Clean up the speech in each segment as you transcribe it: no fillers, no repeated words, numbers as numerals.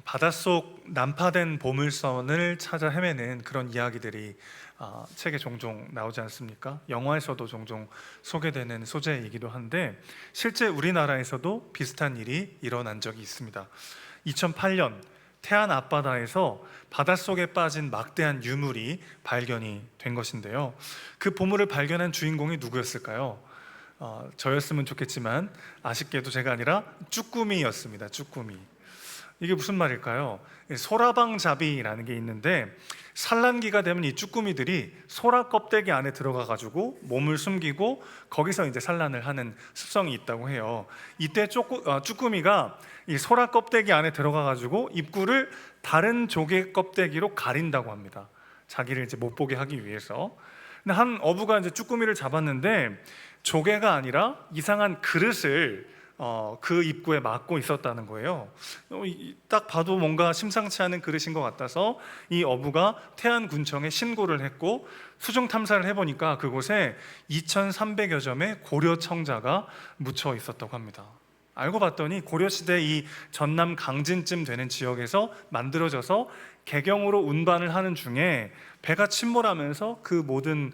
바닷속 난파된 보물선을 찾아 헤매는 그런 이야기들이 책에 종종 나오지 않습니까? 영화에서도 종종 소개되는 소재이기도 한데, 실제 우리나라에서도 비슷한 일이 일어난 적이 있습니다. 2008년 태안 앞바다에서 바닷속에 빠진 막대한 유물이 발견이 된 것인데요. 그 보물을 발견한 주인공이 누구였을까요? 저였으면 좋겠지만 아쉽게도 제가 아니라 쭈꾸미였습니다. 쭈꾸미. 이게 무슨 말일까요? 소라방잡이라는 게 있는데, 산란기가 되면 이 쭈꾸미들이 소라 껍데기 안에 들어가 가지고 몸을 숨기고 거기서 이제 산란을 하는 습성이 있다고 해요. 이때 쭈꾸미가 이 소라 껍데기 안에 들어가 가지고 입구를 다른 조개 껍데기로 가린다고 합니다. 자기를 이제 못 보게 하기 위해서. 근데 한 어부가 이제 쭈꾸미를 잡았는데 조개가 아니라 이상한 그릇을 그 입구에 막고 있었다는 거예요. 딱 봐도 뭔가 심상치 않은 그릇인 것 같아서 이 어부가 태안군청에 신고를 했고, 수중 탐사를 해보니까 그곳에 2,300여 점의 고려 청자가 묻혀 있었다고 합니다. 알고 봤더니 고려시대 이 전남 강진쯤 되는 지역에서 만들어져서 개경으로 운반을 하는 중에 배가 침몰하면서 그 모든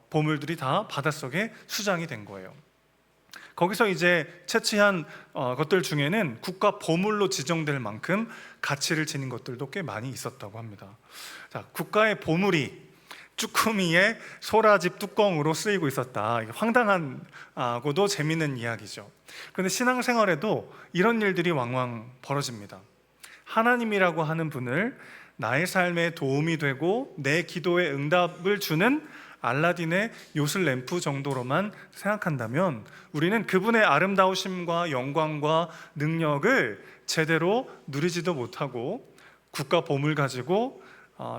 보물들이 다 바닷속에 수장이 된 거예요. 거기서 이제 채취한 것들 중에는 국가 보물로 지정될 만큼 가치를 지닌 것들도 꽤 많이 있었다고 합니다. 자, 국가의 보물이 쭈꾸미의 소라집 뚜껑으로 쓰이고 있었다. 이게 황당하고도 재미있는 이야기죠. 그런데 신앙생활에도 이런 일들이 왕왕 벌어집니다. 하나님이라고 하는 분을 나의 삶에 도움이 되고 내 기도에 응답을 주는 알라딘의 요술 램프 정도로만 생각한다면 우리는 그분의 아름다우심과 영광과 능력을 제대로 누리지도 못하고 국가 보물 가지고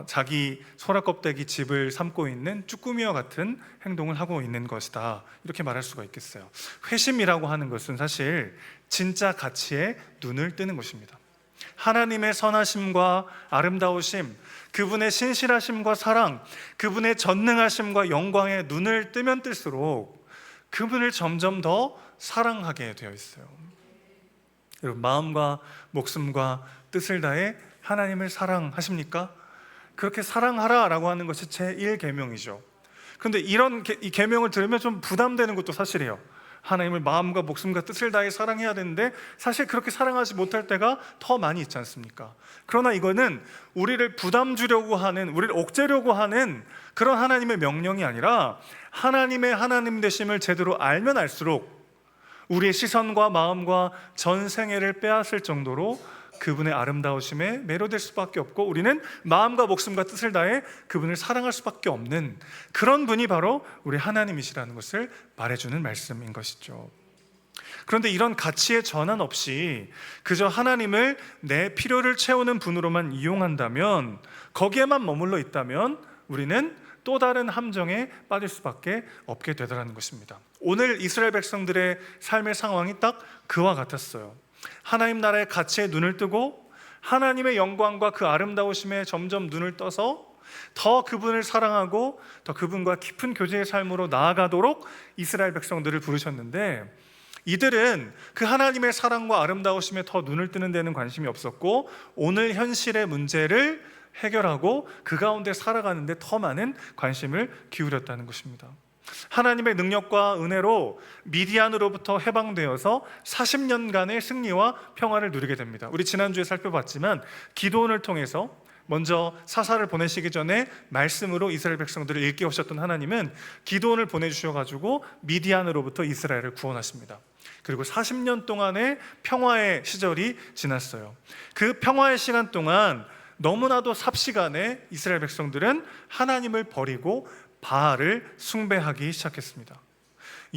자기 소라껍데기 집을 삼고 있는 쭈꾸미와 같은 행동을 하고 있는 것이다, 이렇게 말할 수가 있겠어요. 회심이라고 하는 것은 사실 진짜 가치에 눈을 뜨는 것입니다. 하나님의 선하심과 아름다우심, 그분의 신실하심과 사랑, 그분의 전능하심과 영광에 눈을 뜨면 뜰수록 그분을 점점 더 사랑하게 되어 있어요. 여러분, 마음과 목숨과 뜻을 다해 하나님을 사랑하십니까? 그렇게 사랑하라라고 하는 것이 제1계명이죠. 그런데 이 계명을 들으면 좀 부담되는 것도 사실이에요. 하나님을 마음과 목숨과 뜻을 다해 사랑해야 되는데 사실 그렇게 사랑하지 못할 때가 더 많이 있지 않습니까? 그러나 이거는 우리를 부담 주려고 하는, 우리를 옥죄려고 하는 그런 하나님의 명령이 아니라 하나님의 하나님 되심을 제대로 알면 알수록 우리의 시선과 마음과 전 생애를 빼앗을 정도로 그분의 아름다우심에 매료될 수밖에 없고, 우리는 마음과 목숨과 뜻을 다해 그분을 사랑할 수밖에 없는 그런 분이 바로 우리 하나님이시라는 것을 말해주는 말씀인 것이죠. 그런데 이런 가치의 전환 없이 그저 하나님을 내 필요를 채우는 분으로만 이용한다면, 거기에만 머물러 있다면 우리는 또 다른 함정에 빠질 수밖에 없게 되더라는 것입니다. 오늘 이스라엘 백성들의 삶의 상황이 딱 그와 같았어요. 하나님 나라의 가치에 눈을 뜨고 하나님의 영광과 그 아름다우심에 점점 눈을 떠서 더 그분을 사랑하고 더 그분과 깊은 교제의 삶으로 나아가도록 이스라엘 백성들을 부르셨는데, 이들은 그 하나님의 사랑과 아름다우심에 더 눈을 뜨는 데는 관심이 없었고 오늘 현실의 문제를 해결하고 그 가운데 살아가는 데 더 많은 관심을 기울였다는 것입니다. 하나님의 능력과 은혜로 미디안으로부터 해방되어서 40년간의 승리와 평화를 누리게 됩니다. 우리 지난주에 살펴봤지만 기드온을 통해서 먼저 사사를 보내시기 전에 말씀으로 이스라엘 백성들을 일깨우셨던 하나님은 기드온을 보내주셔가지고 미디안으로부터 이스라엘을 구원하십니다. 그리고 40년 동안의 평화의 시절이 지났어요. 그 평화의 시간 동안 너무나도 삽시간에 이스라엘 백성들은 하나님을 버리고 바알을 숭배하기 시작했습니다.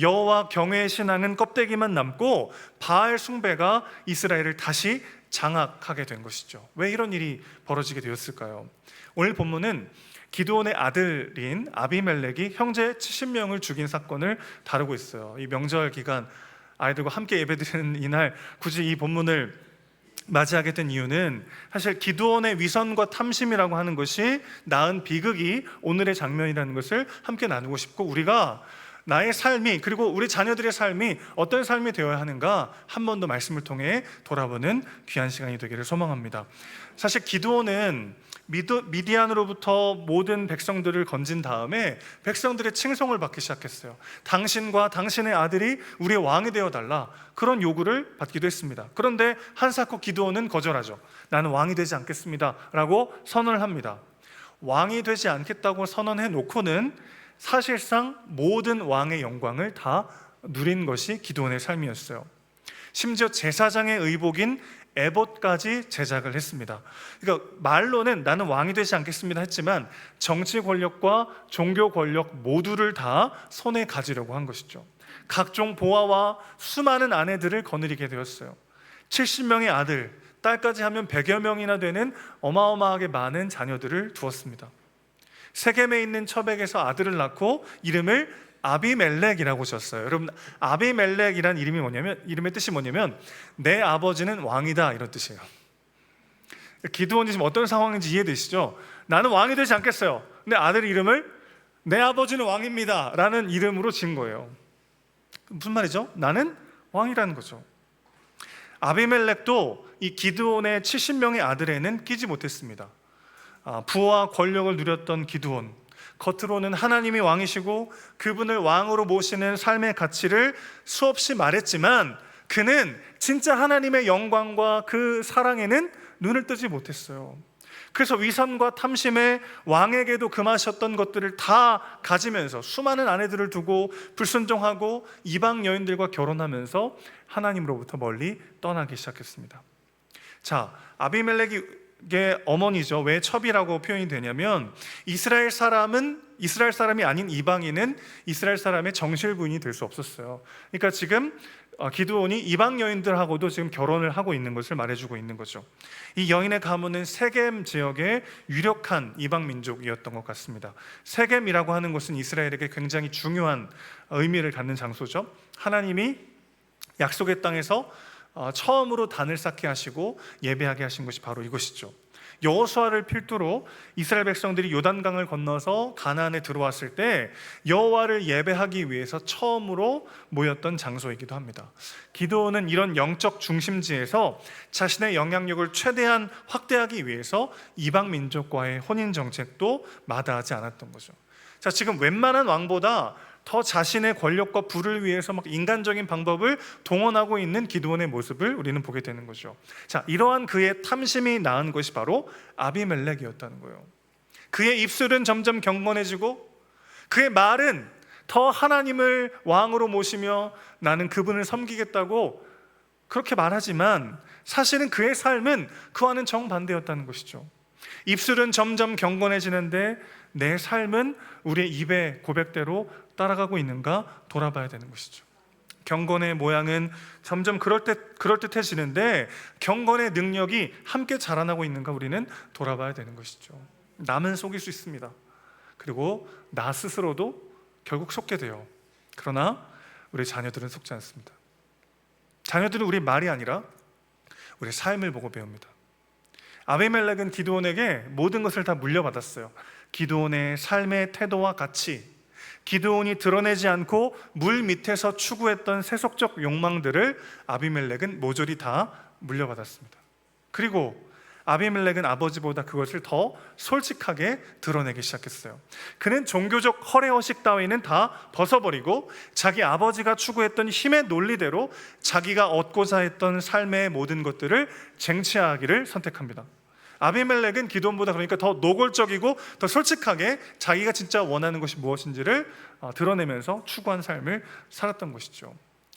여호와 경외의 신앙은 껍데기만 남고 바알 숭배가 이스라엘을 다시 장악하게 된 것이죠. 왜 이런 일이 벌어지게 되었을까요? 오늘 본문은 기드온의 아들인 아비멜렉이 형제 70명을 죽인 사건을 다루고 있어요. 이 명절 기간 아이들과 함께 예배드리는 이날 굳이 이 본문을 맞이하게 된 이유는 사실 기드온의 위선과 탐심이라고 하는 것이 낳은 비극이 오늘의 장면이라는 것을 함께 나누고 싶고, 우리가 나의 삶이, 그리고 우리 자녀들의 삶이 어떤 삶이 되어야 하는가 한 번 더 말씀을 통해 돌아보는 귀한 시간이 되기를 소망합니다. 사실 기드온은 미디안으로부터 모든 백성들을 건진 다음에 백성들의 칭송을 받기 시작했어요. 당신과 당신의 아들이 우리의 왕이 되어달라, 그런 요구를 받기도 했습니다. 그런데 한사코 기드온은 거절하죠. 나는 왕이 되지 않겠습니다 라고 선언을 합니다. 왕이 되지 않겠다고 선언해 놓고는 사실상 모든 왕의 영광을 다 누린 것이 기드온의 삶이었어요. 심지어 제사장의 의복인 에봇까지 제작을 했습니다. 그러니까 말로는 나는 왕이 되지 않겠습니다 했지만 정치 권력과 종교 권력 모두를 다 손에 가지려고 한 것이죠. 각종 보아와 수많은 아내들을 거느리게 되었어요. 70명의 아들, 딸까지 하면 100여 명이나 되는 어마어마하게 많은 자녀들을 두었습니다. 세겜에 있는 처백에서 아들을 낳고 이름을 아비멜렉이라고 지었어요. 여러분, 아비멜렉이란 이름의 뜻이 뭐냐면 내 아버지는 왕이다, 이런 뜻이에요. 기드온이 지금 어떤 상황인지 이해되시죠? 나는 왕이 되지 않겠어요. 근데 아들 이름을 내 아버지는 왕입니다 라는 이름으로 지은 거예요. 무슨 말이죠? 나는 왕이라는 거죠. 아비멜렉도 이 기드온의 70명의 아들에는 끼지 못했습니다. 부와 권력을 누렸던 기드온, 겉으로는 하나님이 왕이시고 그분을 왕으로 모시는 삶의 가치를 수없이 말했지만 그는 진짜 하나님의 영광과 그 사랑에는 눈을 뜨지 못했어요. 그래서 위선과 탐심에 왕에게도 금하셨던 것들을 다 가지면서 수많은 아내들을 두고 불순종하고 이방 여인들과 결혼하면서 하나님으로부터 멀리 떠나기 시작했습니다. 자, 아비멜렉의 어머니죠. 왜 첩이라고 표현이 되냐면 이스라엘 사람이 아닌 이방인은 이스라엘 사람의 정실 부인이 될 수 없었어요. 그러니까 지금 기드온이 이방 여인들하고도 지금 결혼을 하고 있는 것을 말해주고 있는 거죠. 이 여인의 가문은 세겜 지역의 유력한 이방 민족이었던 것 같습니다. 세겜이라고 하는 것은 이스라엘에게 굉장히 중요한 의미를 갖는 장소죠. 하나님이 약속의 땅에서 처음으로 단을 쌓게 하시고 예배하게 하신 것이 바로 이것이죠. 여호수아를 필두로 이스라엘 백성들이 요단강을 건너서 가나안에 들어왔을 때 여호와를 예배하기 위해서 처음으로 모였던 장소이기도 합니다. 기드온은 이런 영적 중심지에서 자신의 영향력을 최대한 확대하기 위해서 이방 민족과의 혼인 정책도 마다하지 않았던 거죠. 자, 지금 웬만한 왕보다 더 자신의 권력과 부를 위해서 막 인간적인 방법을 동원하고 있는 기드온의 모습을 우리는 보게 되는 거죠. 자, 이러한 그의 탐심이 낳은 것이 바로 아비멜렉이었다는 거예요. 그의 입술은 점점 경건해지고 그의 말은 더 하나님을 왕으로 모시며 나는 그분을 섬기겠다고 그렇게 말하지만 사실은 그의 삶은 그와는 정반대였다는 것이죠. 입술은 점점 경건해지는데 내 삶은 우리의 입의 고백대로 따라가고 있는가 돌아봐야 되는 것이죠. 경건의 모양은 점점 그럴듯해지는데 경건의 능력이 함께 자라나고 있는가 우리는 돌아봐야 되는 것이죠. 남은 속일 수 있습니다. 그리고 나 스스로도 결국 속게 돼요. 그러나 우리 자녀들은 속지 않습니다. 자녀들은 우리 말이 아니라 우리 삶을 보고 배웁니다. 아비멜렉은 기드온에게 모든 것을 다 물려받았어요. 기드온의 삶의 태도와 가치, 기드온이 드러내지 않고 물 밑에서 추구했던 세속적 욕망들을 아비멜렉은 모조리 다 물려받았습니다. 그리고 아비멜렉은 아버지보다 그것을 더 솔직하게 드러내기 시작했어요. 그는 종교적 허례허식 따위는 다 벗어버리고 자기 아버지가 추구했던 힘의 논리대로 자기가 얻고자 했던 삶의 모든 것들을 쟁취하기를 선택합니다. 아비멜렉은 기드온보다 그러니까 더 노골적이고 더 솔직하게 자기가 진짜 원하는 것이 무엇인지를 드러내면서 추구한 삶을 살았던 것이죠.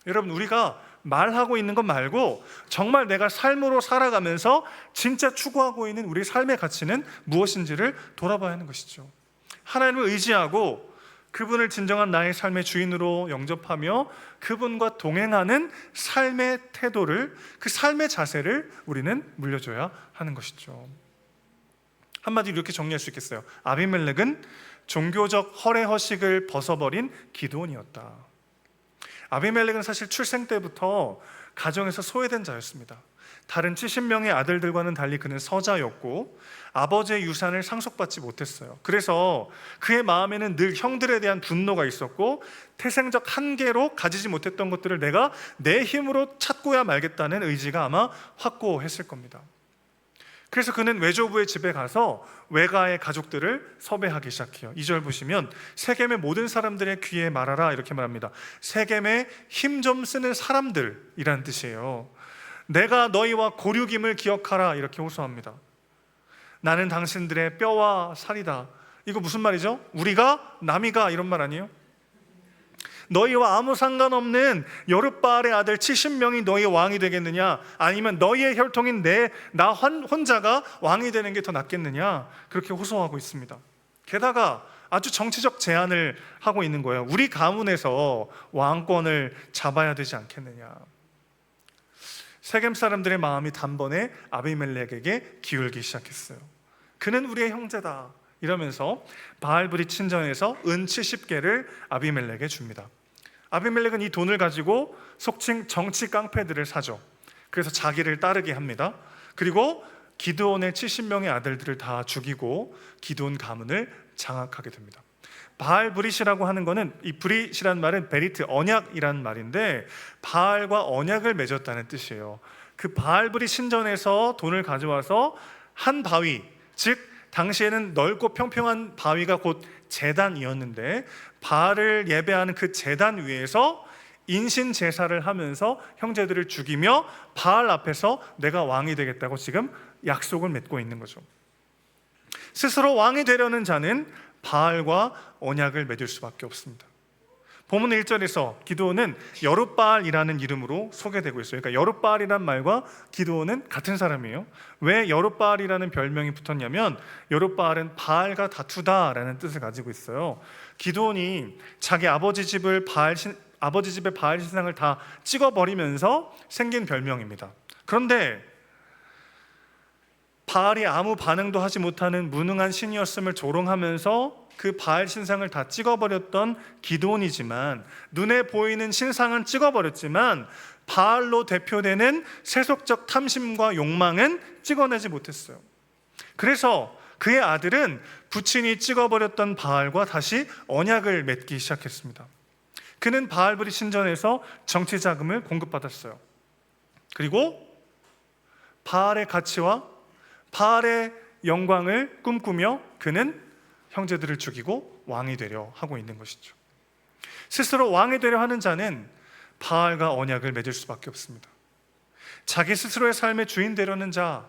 여러분, 우리가 말하고 있는 것 말고 정말 내가 삶으로 살아가면서 진짜 추구하고 있는 우리 삶의 가치는 무엇인지를 돌아봐야 하는 것이죠. 하나님을 의지하고 그분을 진정한 나의 삶의 주인으로 영접하며 그분과 동행하는 삶의 태도를, 그 삶의 자세를 우리는 물려줘야 하는 것이죠. 한마디로 이렇게 정리할 수 있겠어요. 아비멜렉은 종교적 허례허식을 벗어버린 기드온이었다. 아비멜렉은 사실 출생 때부터 가정에서 소외된 자였습니다. 다른 70명의 아들들과는 달리 그는 서자였고 아버지의 유산을 상속받지 못했어요. 그래서 그의 마음에는 늘 형들에 대한 분노가 있었고 태생적 한계로 가지지 못했던 것들을 내가 내 힘으로 찾고야 말겠다는 의지가 아마 확고했을 겁니다. 그래서 그는 외조부의 집에 가서 외가의 가족들을 섭외하기 시작해요. 2절 보시면 세겜의 모든 사람들의 귀에 말하라 이렇게 말합니다. 세겜의 힘 좀 쓰는 사람들이란 뜻이에요. 내가 너희와 고륙임을 기억하라 이렇게 호소합니다. 나는 당신들의 뼈와 살이다. 이거 무슨 말이죠? 우리가 남이가 이런 말 아니에요? 너희와 아무 상관없는 여룻바알의 아들 70명이 너희의 왕이 되겠느냐? 아니면 너희의 혈통인 나 혼자가 왕이 되는 게 더 낫겠느냐? 그렇게 호소하고 있습니다. 게다가 아주 정치적 제안을 하고 있는 거예요. 우리 가문에서 왕권을 잡아야 되지 않겠느냐? 세겜 사람들의 마음이 단번에 아비멜렉에게 기울기 시작했어요. 그는 우리의 형제다 이러면서 바알브리 친전에서 은 70개를 아비멜렉에 줍니다. 아비멜렉은 이 돈을 가지고 속칭 정치 깡패들을 사죠. 그래서 자기를 따르게 합니다. 그리고 기드온의 70명의 아들들을 다 죽이고 기드온 가문을 장악하게 됩니다. 바알브릿이라고 하는 것은, 이 브릿이란 말은 베리트, 언약이란 말인데 바알과 언약을 맺었다는 뜻이에요. 그 바알브릿 신전에서 돈을 가져와서 한 바위, 즉 당시에는 넓고 평평한 바위가 곧 제단이었는데 바알을 예배하는 그 제단 위에서 인신 제사를 하면서 형제들을 죽이며 바알 앞에서 내가 왕이 되겠다고 지금 약속을 맺고 있는 거죠. 스스로 왕이 되려는 자는 바알과 언약을 맺을 수밖에 없습니다. 본문 1절에서 기드온은 여룻바알이라는 이름으로 소개되고 있어요. 그러니까 여룻바알이란 말과 기드온은 같은 사람이에요. 왜 여룻바알이라는 별명이 붙었냐면 여룻바알은 바알과 다투다라는 뜻을 가지고 있어요. 기드온이 자기 아버지 집의 바알 신상을 다 찍어버리면서 생긴 별명입니다. 그런데 바알이 아무 반응도 하지 못하는 무능한 신이었음을 조롱하면서 그 바알 신상을 다 찍어버렸던 기드온이지만, 눈에 보이는 신상은 찍어버렸지만 바알로 대표되는 세속적 탐심과 욕망은 찍어내지 못했어요. 그래서 그의 아들은 부친이 찍어버렸던 바알과 다시 언약을 맺기 시작했습니다. 그는 바알브리 신전에서 정치 자금을 공급받았어요. 그리고 바알의 가치와 바알의 영광을 꿈꾸며 그는 형제들을 죽이고 왕이 되려 하고 있는 것이죠. 스스로 왕이 되려 하는 자는 바알과 언약을 맺을 수밖에 없습니다. 자기 스스로의 삶의 주인 되려는 자,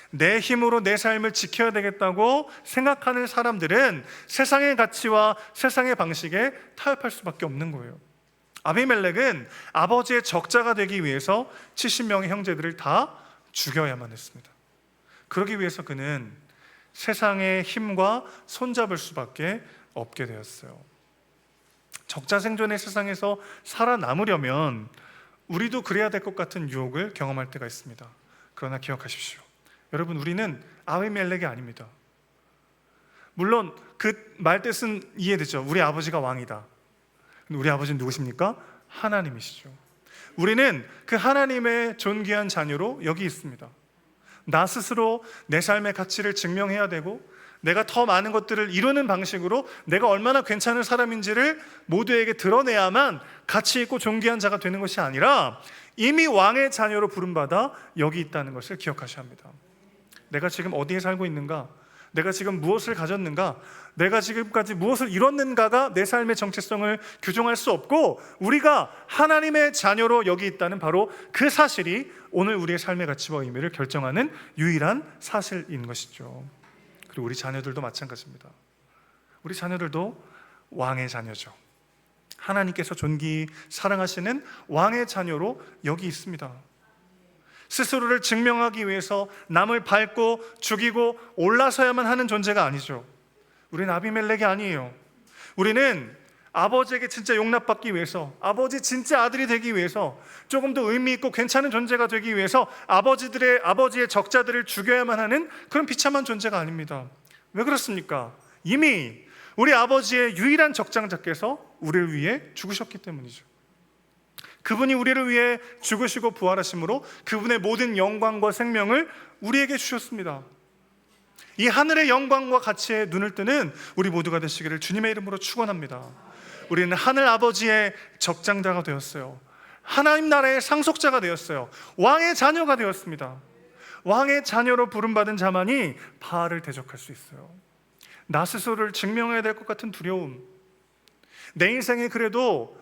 내 힘으로 내 삶을 지켜야 되겠다고 생각하는 사람들은 세상의 가치와 세상의 방식에 타협할 수밖에 없는 거예요. 아비멜렉은 아버지의 적자가 되기 위해서 70명의 형제들을 다 죽여야만 했습니다. 그러기 위해서 그는 세상의 힘과 손잡을 수밖에 없게 되었어요. 적자생존의 세상에서 살아남으려면 우리도 그래야 될 것 같은 유혹을 경험할 때가 있습니다. 그러나 기억하십시오. 여러분, 우리는 아비멜렉이 아닙니다. 물론 그 말뜻은 이해되죠. 우리 아버지가 왕이다. 우리 아버지는 누구십니까? 하나님이시죠. 우리는 그 하나님의 존귀한 자녀로 여기 있습니다. 나 스스로 내 삶의 가치를 증명해야 되고 내가 더 많은 것들을 이루는 방식으로 내가 얼마나 괜찮은 사람인지를 모두에게 드러내야만 가치 있고 존귀한 자가 되는 것이 아니라 이미 왕의 자녀로 부름받아 여기 있다는 것을 기억하셔야 합니다. 내가 지금 어디에 살고 있는가? 내가 지금 무엇을 가졌는가? 내가 지금까지 무엇을 이뤘는가가 내 삶의 정체성을 규정할 수 없고, 우리가 하나님의 자녀로 여기 있다는 바로 그 사실이 오늘 우리의 삶의 가치와 의미를 결정하는 유일한 사실인 것이죠. 그리고 우리 자녀들도 마찬가지입니다. 우리 자녀들도 왕의 자녀죠. 하나님께서 존귀히 사랑하시는 왕의 자녀로 여기 있습니다. 스스로를 증명하기 위해서 남을 밟고 죽이고 올라서야만 하는 존재가 아니죠. 우리는 아비멜렉이 아니에요. 우리는 아버지에게 진짜 용납받기 위해서, 아버지 진짜 아들이 되기 위해서, 조금 더 의미 있고 괜찮은 존재가 되기 위해서 아버지의 적자들을 죽여야만 하는 그런 비참한 존재가 아닙니다. 왜 그렇습니까? 이미 우리 아버지의 유일한 적장자께서 우리를 위해 죽으셨기 때문이죠. 그분이 우리를 위해 죽으시고 부활하심으로 그분의 모든 영광과 생명을 우리에게 주셨습니다. 이 하늘의 영광과 가치에 눈을 뜨는 우리 모두가 되시기를 주님의 이름으로 축원합니다. 우리는 하늘 아버지의 적장자가 되었어요. 하나님 나라의 상속자가 되었어요. 왕의 자녀가 되었습니다. 왕의 자녀로 부름받은 자만이 바알을 대적할 수 있어요. 나 스스로를 증명해야 될 것 같은 두려움, 내 인생에 그래도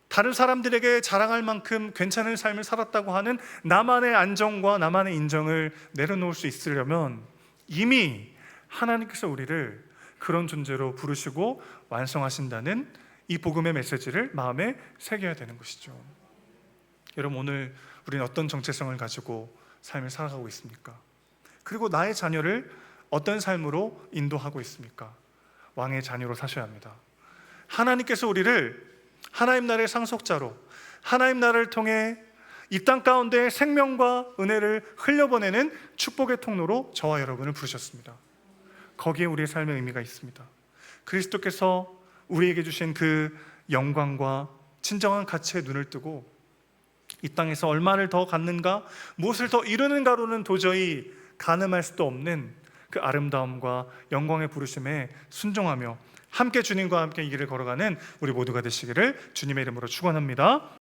다른 사람들에게 자랑할 만큼 괜찮은 삶을 살았다고 하는 나만의 안정과 나만의 인정을 내려놓을 수 있으려면 이미 하나님께서 우리를 그런 존재로 부르시고 완성하신다는 이 복음의 메시지를 마음에 새겨야 되는 것이죠. 여러분, 오늘 우리는 어떤 정체성을 가지고 삶을 살아가고 있습니까? 그리고 나의 자녀를 어떤 삶으로 인도하고 있습니까? 왕의 자녀로 사셔야 합니다. 하나님께서 우리를 하나님 나라의 상속자로, 하나님 나라를 통해 이 땅 가운데 생명과 은혜를 흘려보내는 축복의 통로로 저와 여러분을 부르셨습니다. 거기에 우리의 삶의 의미가 있습니다. 그리스도께서 우리에게 주신 그 영광과 진정한 가치에 눈을 뜨고 이 땅에서 얼마를 더 갖는가, 무엇을 더 이루는가로는 도저히 가늠할 수도 없는 그 아름다움과 영광의 부르심에 순종하며 함께 주님과 함께 이 길을 걸어가는 우리 모두가 되시기를 주님의 이름으로 축원합니다.